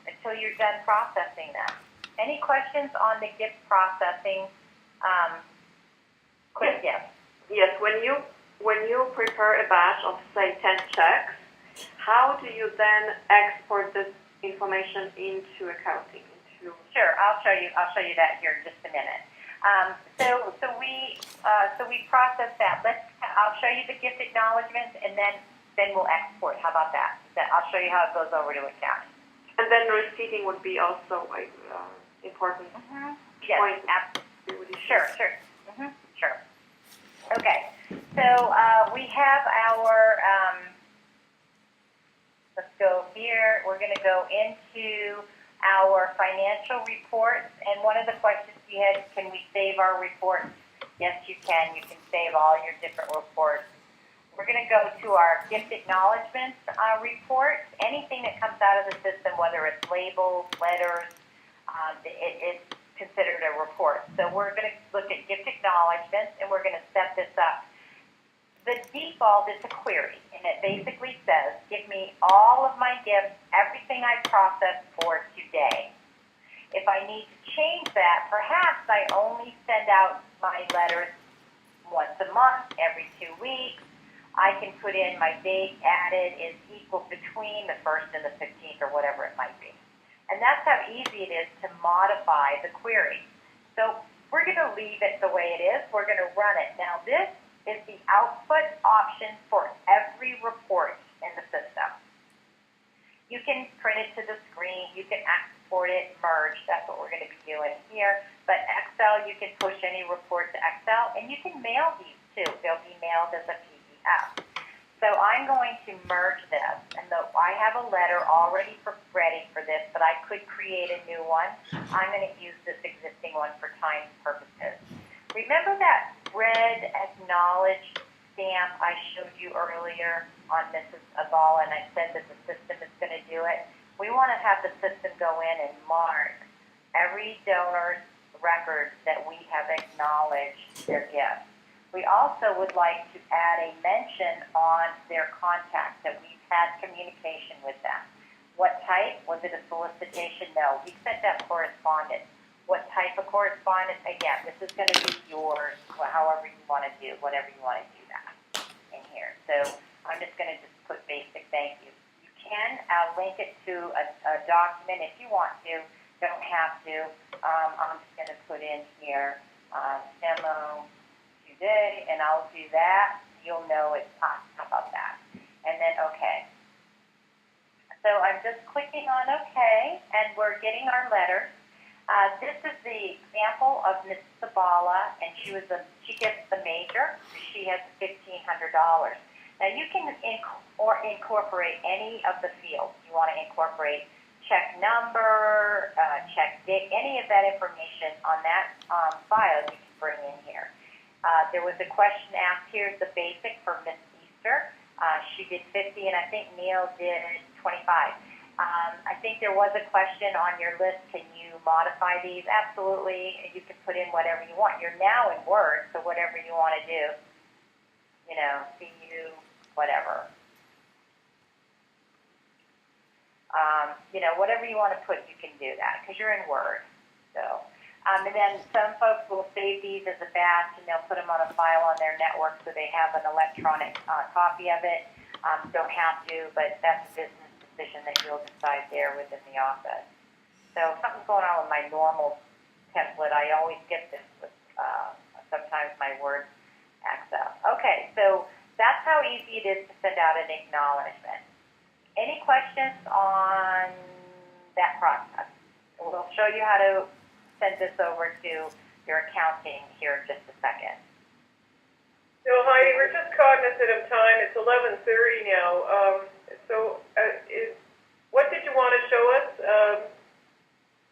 until you're done processing them. Any questions on the gift processing? Quick gift. Yes, when you prepare a batch of, say, 10 checks, how do you then export this information into accounting? Sure, I'll show you that here in just a minute. So we process that. I'll show you the gift acknowledgement, and then then we'll export. How about that? I'll show you how it goes over to accounting. And then receipting would be also important. Yes, point. absolutely. Sure. Sure. Okay, so we have our, let's go here. We're going to go into our financial reports. And one of the questions we had, can we save our reports? Yes, you can. You can save all your different reports. We're going to go to our gift acknowledgments report. Anything that comes out of the system, whether it's labels, letters, it's considered a report. So we're going to look at gift acknowledgments, and we're going to set this up. The default is a query, and it basically says, give me all of my gifts, everything I processed for today. If I need to change that, perhaps I only send out my letters once a month, every 2 weeks. I can put in my date added is equal between the 1st and the 15th or whatever it might be. And that's how easy it is to modify the query. So we're going to leave it the way it is. We're going to run it. Now this is the output option for every report in the system. You can print it to the screen. You can export it, merge. That's what we're going to be doing here. But Excel, you can push any report to Excel, and you can mail these too. They'll be mailed as a PDF. So I'm going to merge this, and though I have a letter already ready for this, but I could create a new one. I'm going to use this existing one for time purposes. Remember that red acknowledge stamp I showed you earlier on Mrs. Avala, and I said that the system is going to do it? We want to have the system go in and mark every donor's record that we have acknowledged their gift. We also would like to add a mention on their contact that we've had communication with them. What type? Was it a solicitation? No. We sent that correspondence. What type of correspondence? Again, this is going to be yours, however you want to do, whatever you want to do that in here. So I'm just going to just put basic thank you. You can link it to a document if you want to. Don't have to. I'm just going to put in here demo today, and I'll do that. You'll know it's us. How about that? And then OK. So I'm just clicking on OK, and we're getting our letters. This is the example of Mrs. Sabala, and she gets the major. She has $1,500. Now you can incorporate any of the fields. You want to incorporate check number, check date, any of that information on that file you can bring in here. There was a question asked here, the basic for Miss Easter. She did 50, and I think Neil did 25. I think there was a question on your list, can you modify these? Absolutely, you can put in whatever you want. You're now in Word, so whatever you want to do, CU, whatever. Whatever you want to put, you can do that, because you're in Word. So. And then some folks will save these as a batch, and they'll put them on a file on their network so they have an electronic copy of it. Don't have to, but that's a business decision that you'll decide there within the office. So if something's going on with my normal template, I always get this with sometimes my Word Excel. Okay, so that's how easy it is to send out an acknowledgement. Any questions on that process? We'll show you how to send this over to your accounting here in just a second. So Heidi, we're just cognizant of time. It's 11:30 now. What did you want to show us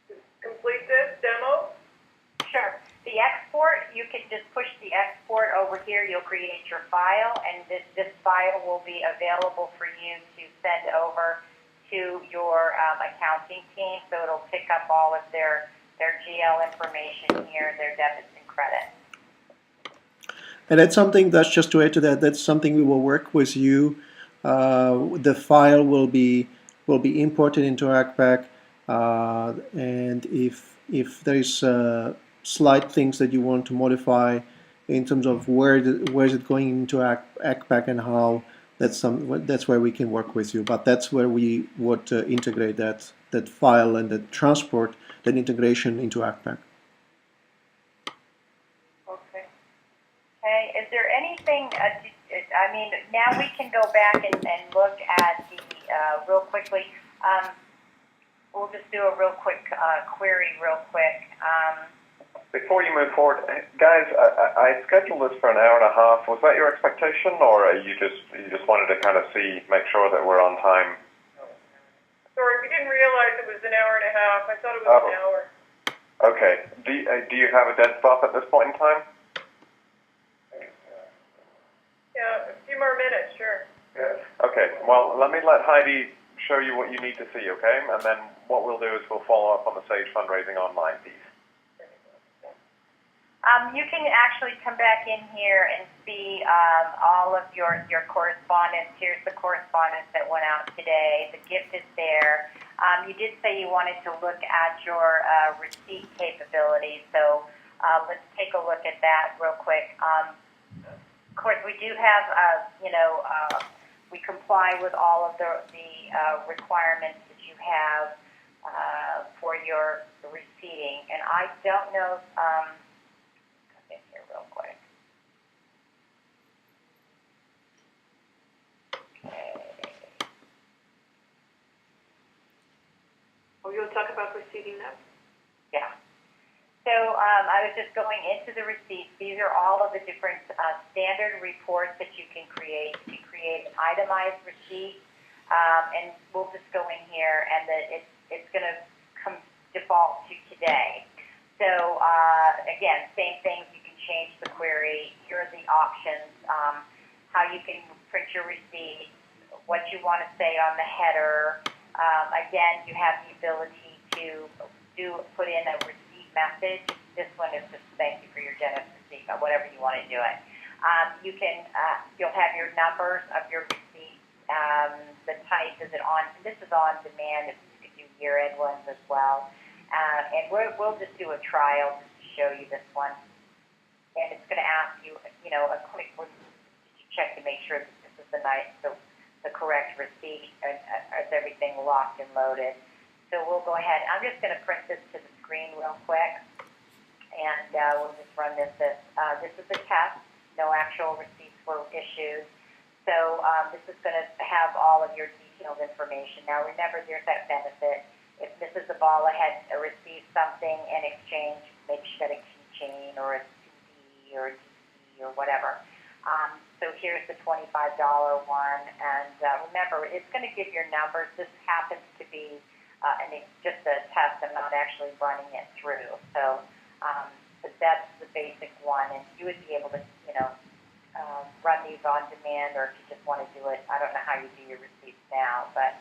to complete this demo? Sure. The export, you can just push the export over here. You'll create your file, and this file will be available for you to send over to your accounting team. So it'll pick up all of their GL information here, their debits and credits. And that's something, that's just to add to that, that's something we will work with you. The file will be imported into ACPAC, and if there's slight things that you want to modify in terms of where is it going into ACPAC and how, that's where we can work with you. But that's where we would integrate that file and the transport, that integration into ACPAC. Okay. Is there anything, I mean, now we can go back and look at the, real quickly, we'll just do a real quick query real quick. Before you move forward, guys, I scheduled this for an hour and a half. Was that your expectation, or you just wanted to kind of make sure that we're on time? Sorry, we didn't realize it was an hour and a half. I thought it was an hour. Okay. Do you have a dead stop at this point in time? Yeah, a few more minutes, sure. Yes. Okay. Well, let me let Heidi show you what you need to see, okay? And then what we'll do is we'll follow up on the Sage Fundraising Online piece. You can actually come back in here and see all of your correspondence. Here's the correspondence that went out today. The gift is there. You did say you wanted to look at your receipt capabilities, so let's take a look at that real quick. Of course, we do have, we comply with all of the requirements that you have for your receipting, and I don't know. Here real quick. Okay. Oh, you'll talk about receiving now? Yeah. So I was just going into the receipts. These are all of the different standard reports that you can create. You can create an itemized receipt, and we'll just go in here, and it's going to come default to today. So again, same things. You can change the query. Here are the options. How you can print your receipt. What you want to say on the header. Again, you have the ability to put in a receipt message. This one is just thank you for your generous receipt, or whatever you want to do it. You can you'll have your numbers of your receipt. The type, is it on? This is on demand. If you could do year-end ones as well. And we'll just do a trial just to show you this one. And it's going to ask you, a quick check to make sure that this is the correct receipt, and is everything locked and loaded. So we'll go ahead. I'm just going to print this to the screen real quick, and we'll just run this. This is a test. No actual receipts were issued. So this is going to have all of your detailed information. Now remember, there's that benefit. If Mrs. Zabala had received something in exchange, maybe she got a keychain or a CD or a DVD or whatever. So here's the $25 one, and remember, it's going to give your numbers. This happens to be just a test. I'm not actually running it through. So but that's the basic one, and you would be able to, run these on demand, or if you just want to do it. I don't know how you do your receipts now, but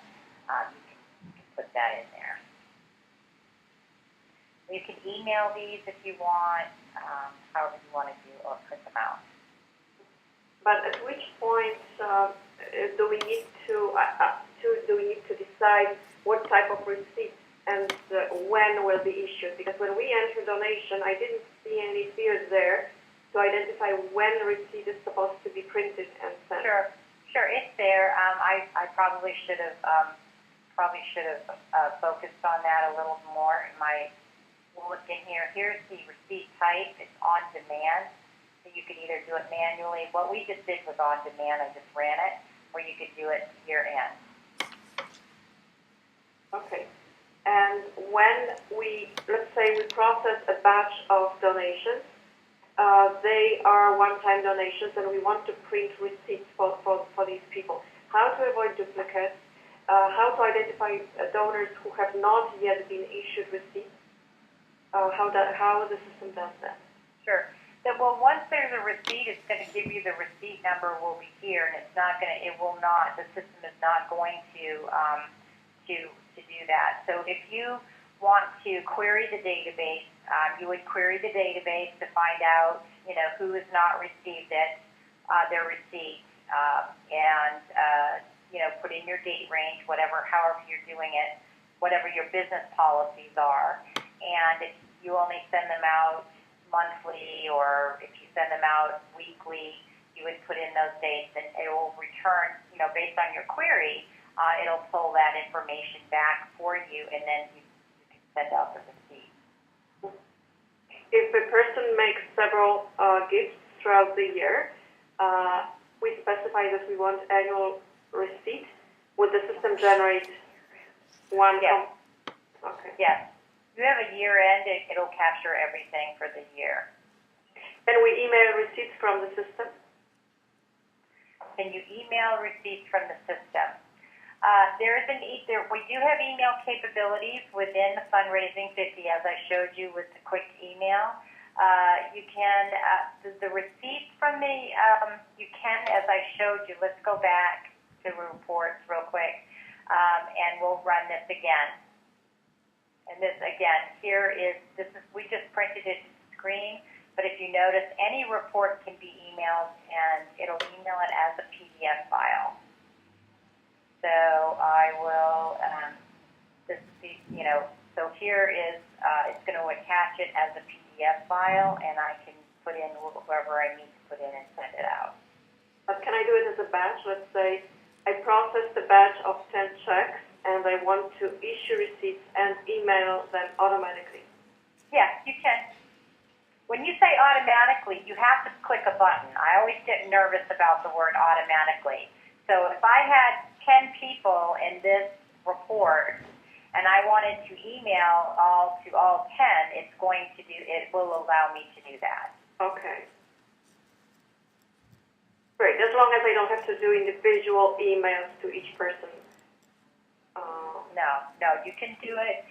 you can put that in there. You can email these if you want, however you want to do, or print them out. But at which point do we need to decide what type of receipt and when will be issued? Because when we enter donation, I didn't see any fields there to identify when the receipt is supposed to be printed and sent. Sure, it's there. I probably should have focused on that a little more. We'll look in here. Here's the receipt type. It's on demand. So you could either do it manually. What we just did was on demand. I just ran it. Or you could do it year end. Okay. And when let's say we process a batch of donations, they are one-time donations, and we want to print receipts for these people. How to avoid duplicates? How to identify donors who have not yet been issued receipts? How the system does that? Sure. So, well, once there's a receipt, it's going to give you the receipt number will be here, and the system is not going to do that. So if you want to query the database, you would query the database to find out, who has not received their receipt, and, put in your date range, however you're doing it, whatever your business policies are. And if you only send them out monthly, or if you send them out weekly, you would put in those dates, and it will return, based on your query, it'll pull that information back for you, and then you can send out the receipt. If a person makes several gifts throughout the year, we we specify that we want annual receipt? Would the system generate one? Yes. Okay. Yes. You have a year end, it'll capture everything for the year. And we email receipts from the system? Can you email receipts from the system? We do have email capabilities within the Fundraising 50, as I showed you with the quick email. You can, the receipts from the, you can, as I showed you, let's go back to reports real quick, and we'll run this again. And this again, we just printed it to the screen, but if you notice, any report can be emailed, and it'll email it as a PDF file. So I will, so here is, it's going to attach it as a PDF file, and I can put in whoever I need to put in and send it out. But can I do it as a batch? Let's say I processed a batch of 10 checks, and I want to issue receipts and email them automatically. Yes, you can. When you say automatically, you have to click a button. I always get nervous about the word automatically. So if I had 10 people in this report, and I wanted to email to all 10, it will allow me to do that. Okay. Great, as long as I don't have to do individual emails to each person. No, you can do it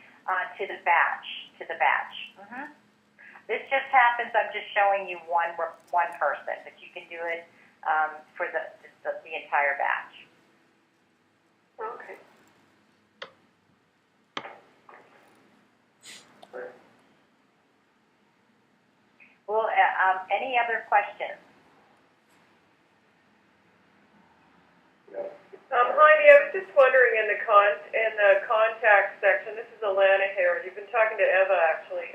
to the batch. Mm-hmm. This just happens, I'm just showing you one person, but you can do it for the entire batch. Okay. Well, any other questions? Heidi, I was just wondering in the contact section. This is Alana here. You've been talking to Eva actually.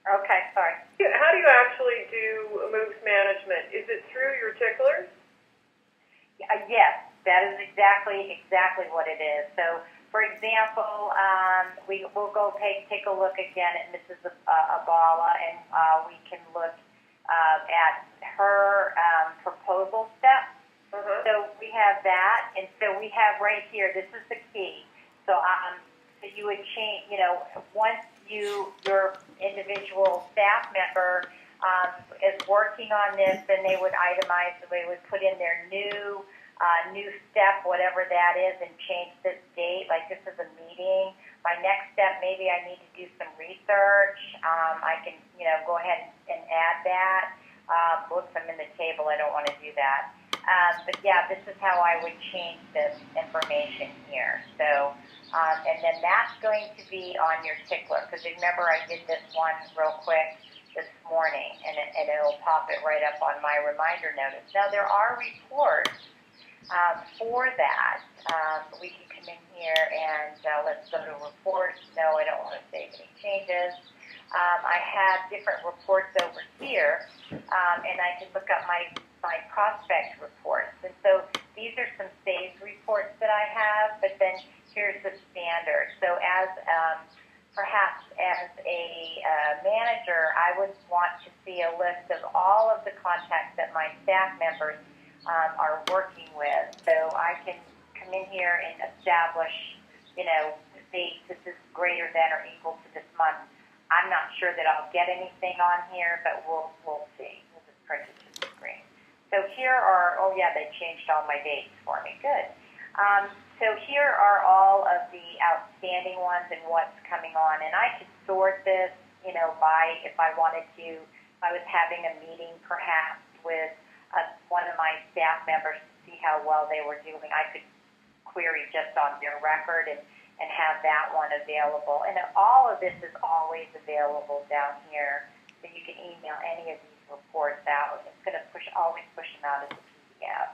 Okay, sorry. How do you actually do moves management? Is it through your ticklers? Yes, that is exactly what it is. So, for example, we'll go take a look again at Mrs. Abala, and we can look at her proposal step. So we have that, and so we have right here. This is the key. So, so you would change. Once your individual staff member is working on this, then they would itemize. So they would put in their new step, whatever that is, and change this date. Like this is a meeting. My next step, maybe I need to do some research. I can, go ahead and add that. Oops, I'm in the table. I don't want to do that. But yeah, this is how I would change this information here. So, and then that's going to be on your tickler, because remember I did this one real quick this morning, and it'll pop it right up on my reminder notice. Now there are reports for that. We can come in here and let's go to reports. No, I don't want to save any changes. I have different reports over here, and I can look up my prospect reports. And so these are some saved reports that I have, but then here's the standard. So as perhaps as a manager, I would want to see a list of all of the contacts that my staff members are working with. So I can come in here and establish, this is greater than or equal to this month. I'm not sure that I'll get anything on here, but we'll see. We'll just print it to the screen. So here are, they changed all my dates for me. Good. So here are all of the outstanding ones and what's coming on. And I could sort this, by if I wanted to, if I was having a meeting perhaps with one of my staff members to see how well they were doing, I could query just on their record and have that one available. And all of this is always available down here, so you can email any of these reports out. It's going to always push them out as a PDF.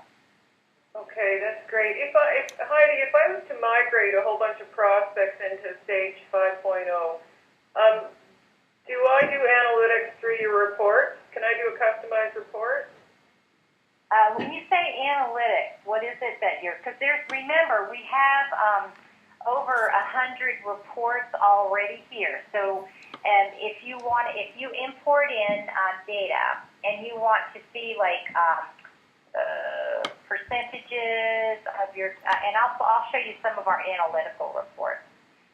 Okay, that's great. Heidi, if I was to migrate a whole bunch of prospects into Stage 5.0, do I do analytics through your reports? Can I do a customized report? When you say analytics, what is it that because remember, we have over 100 reports already here. So, and if you import in data and you want to see percentages of your, and I'll show you some of our analytical reports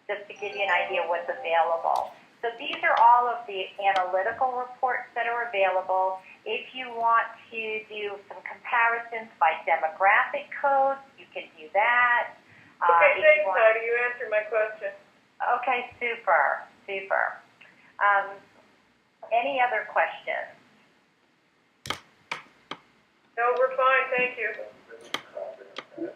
just to give you an idea of what's available. So these are all of the analytical reports that are available. If you want to do some comparisons by demographic codes, you can do that. Okay, thanks, Heidi. You answered my question. Okay, super. Any other questions? No, we're fine, thank you.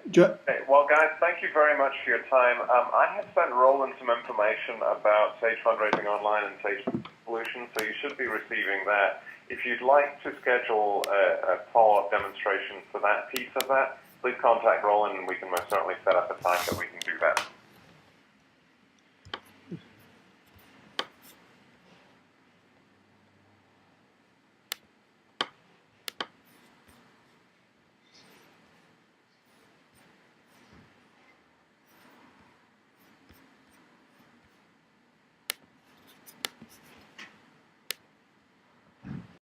Okay, well, guys, thank you very much for your time. I have sent Roland some information about Sage Fundraising Online and Sage Solutions, so you should be receiving that. If you'd like to schedule a follow-up demonstration for that piece of that, please contact Roland and we can most certainly set up a time that we can do that.